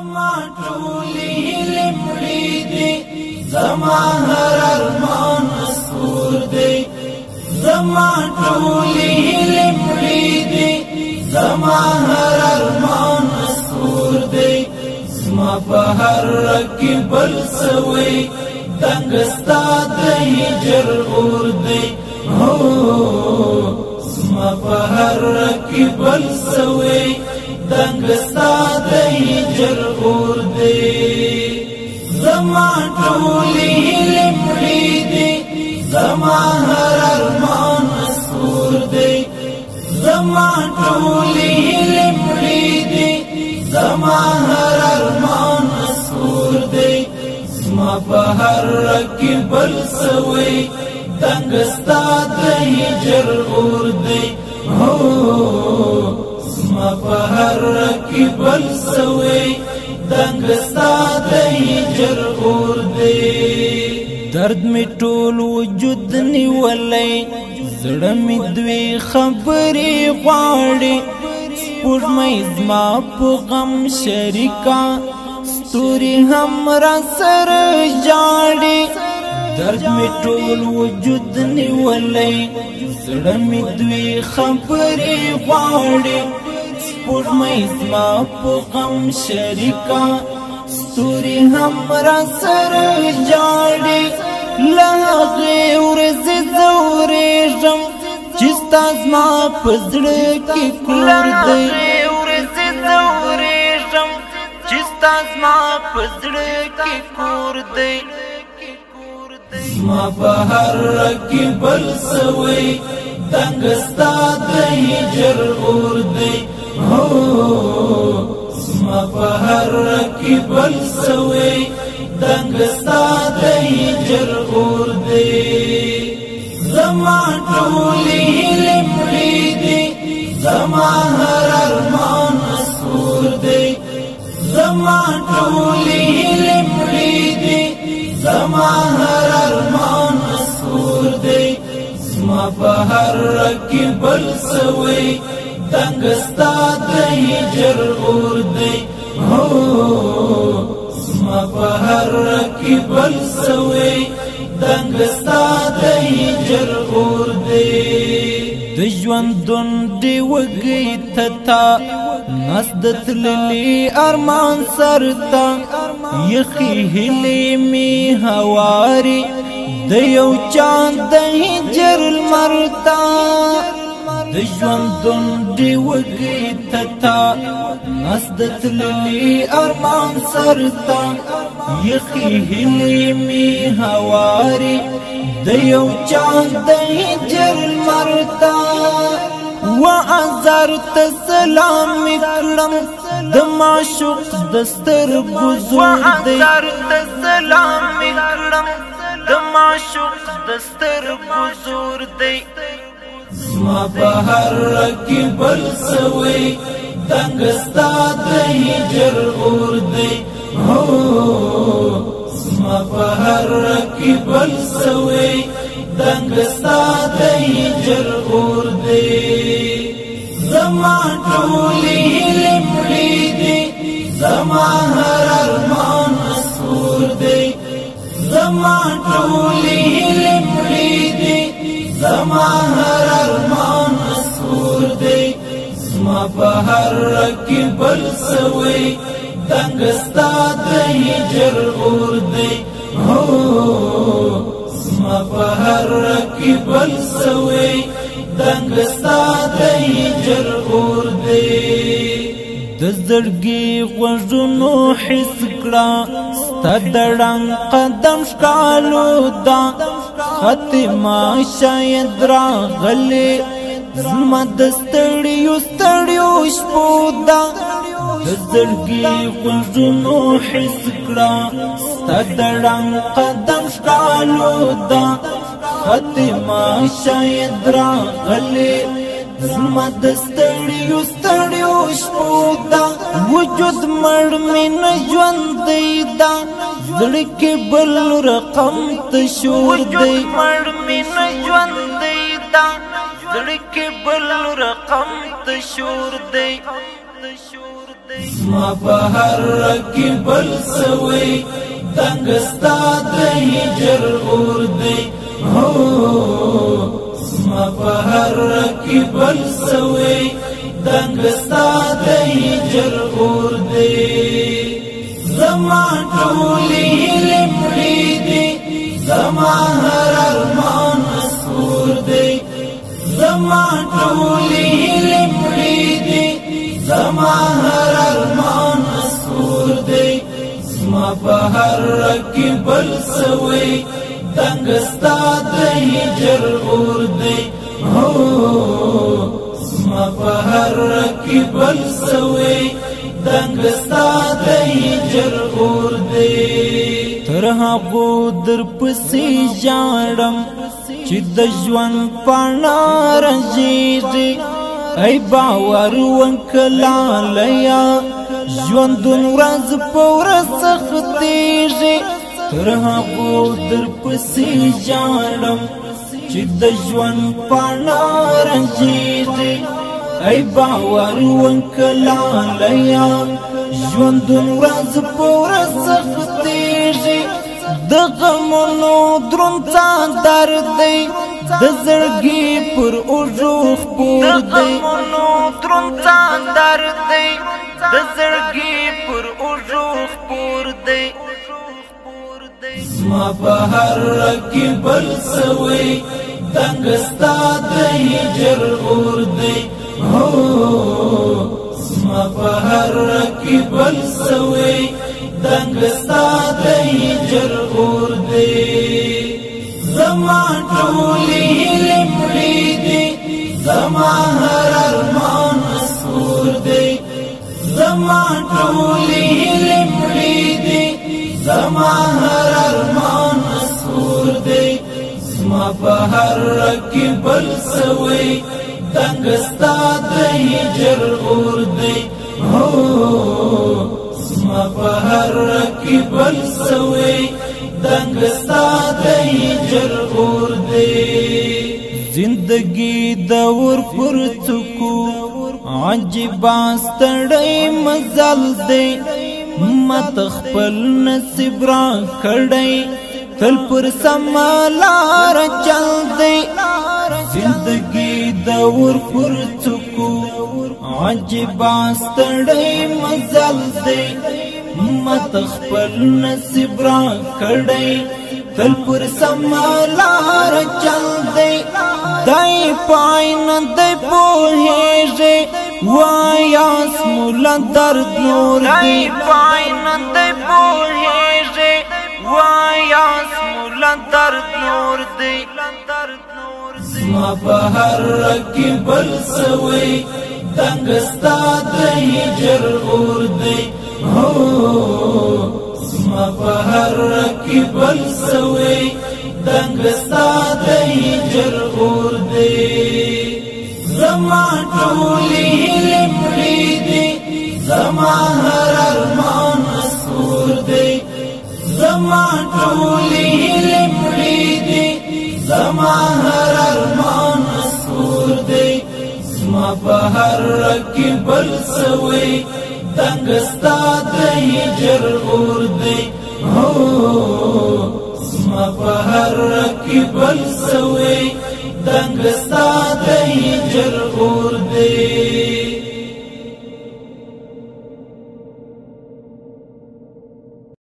زما ټولې هیلې مړې دي، زما هر ارمان نسکور دی. زما ټولې هیلې مړې دي، زما هر ارمان نسکور دی. زما په هر رګ کې بل سوی دنګ ستا د هجر اور دی. زما په هر رګ کې بل سوی دنګ ستا د هجر اور دی. زما ټولې هیلې مړې دي، زما هر ارمان نسکور دی. زما ټولې هیلې مړې دي، زما هر ارمان نسکور دی. زما په هر رګ کې بل سوی دنګ ستا د هجر اور دی. زما په هر رګ کې بل سوی دنګ ستا د هجر اور دی. درد می ټول وجود نیولی، زړه می دوی خبرې غواړي. سپوږمۍ زما په غم شریکه، ستوري هم را سره ژاړي. درد می ټول وجود نیولی، زړه می دوی خبرې غواړي. سپوږمۍ زما په غم شریکه، ستوري هم را سره ژاړي. له هغې ورځې زه وریږم چې ستا زما په زړه کې کور دی. زما په هر رګ کې بل سوی دنګ ستا د هجر اور دی. زما په هر رګ کې بل سوی دنګ ستا د هجر اور دی. زما ټولې هیلې مړې دي، زما هر ارمان نسکور دی. زما ټولې هیلې مړې دي، زما هر ارمان نسکور دی. زما په هر رګ کې بل سوی دنګ ستا د هجر اور دی. زما په هر رګ کې بل سوی دنګ ستا د هجر اور دی. د ژوندون دی وږی ته تا نس د تللي ارمان سرته، یخې هیلې مې هواري د یو چاند د هجر لمر ته. د ژوندون دی وږی ته تا نس د تللي ارمان سرته، یخې هیلې مې هواري د یو چاند د هجر لمر ته. وعذر ته سلام می کړم د معشوق د سترګو زور دی. زما په هر رګ کې بل سوی دنګ ستا د هجر اور دی. زما په هر رګ کې بل سوی دنګ ستا د هجر اور دی. زما ټولې هیلې مړې دي، زما هر ارمان نسکور دی. زما ټولې هیلې مړې دي، زما هر ارمان نسکور دی. زما په هر رګ کې بل سوی دنګ ستا د هجر اور دی. زما په هر رګ کې بل سوی دنګ ستا د هجر اور دی. د زړګي غوږونو حس کړه ستا د ړنګ قدم ښکالو ده. ختمه شاید راغلې زما د ستړیو ستړیو شپو ده. د زړګي غوږونو حس کړه ستا د ړنګ قدم ښکالو ده. ختمه شاید راغلې زما د ستړیو ستړیو شپو ده. وجود مړ مې نه ژوندی ده، زړه کې بل رقم ته شور دی. زړه کې بل رقم ته شور دی. زما په هر رکی بل سوی دنګ ستا د هجر اور دی هو زما په هر رکی بل سوی دنګ ستا د هجر اور دی زما ټولې هیلې مړې دي زما هر ارمان مسحور دی زما ټولې هیلې مړې دي زما هر ارمان مسحور دی زما په هر رکی بل سوی دنګ ستا د هجر اور دی هو زما په هر رکی بل سوی دنګ ستا د هجر اور دی تر هغو در پسې ژاړم چې د ژوند پاڼه رژېږي ای باور وکړه لیا ژوندون ورځ په ورځ سختېږي تر هغو در پسې ژاړم چې د ژوند پاڼه رژېږي ای باور وکړه لیا ژوندون ورځ په ورځ سختېږي د غمونو دروند څادر دی د زړګي پر اوږو خپور دی د غمونو دروند څادر دی د زړګي پر اوږو خپور دی زما په هر رکی بل سوی دنګ ستا د هجر اور دی هو زما په هر رکی بل سوی دنګ ستا د هجر اور دی زما ټولې هیلې مړې دي زما هر ارمان مسحور دی زما ټولې هیلې مړې دي زما هر ارمان مسحور دی زما په هر رکی بل سوی دنګ ستا د هجر اور دی هو زما په هر رکی بل سوی دنګ ستا د هجر اور دی زندگی دور پر څوکو عجیبه ستړی مزل دی مت خپل نصیب را کړی تل پر سما لار چل دی زندگی دور پر څوکو عجیبه ستړی مزل دی مت خپل نصیب را کړی تل پر سما لار چل دی دای پای نه دی پوهیږي وایاس مولا درد نور دی پای نه دی پوهیږي وایاس مولا درد نور دی زما په هر رکی بل سوی دنګ ستا د هجر اور دی هو زما په هر رکی بل سوی دنګ ستا د هجر اور دی زما ټولې هیلې مړې دي زما هر ارمان مسحور دی زما ټولې هیلې مړې دي زما هر ارمان مسحور دی زما په هر رکی بل سوی دنګ ستا د هجر اور دی هو زما په هر رکی بل سوی دنګ ستا د هجر اور دی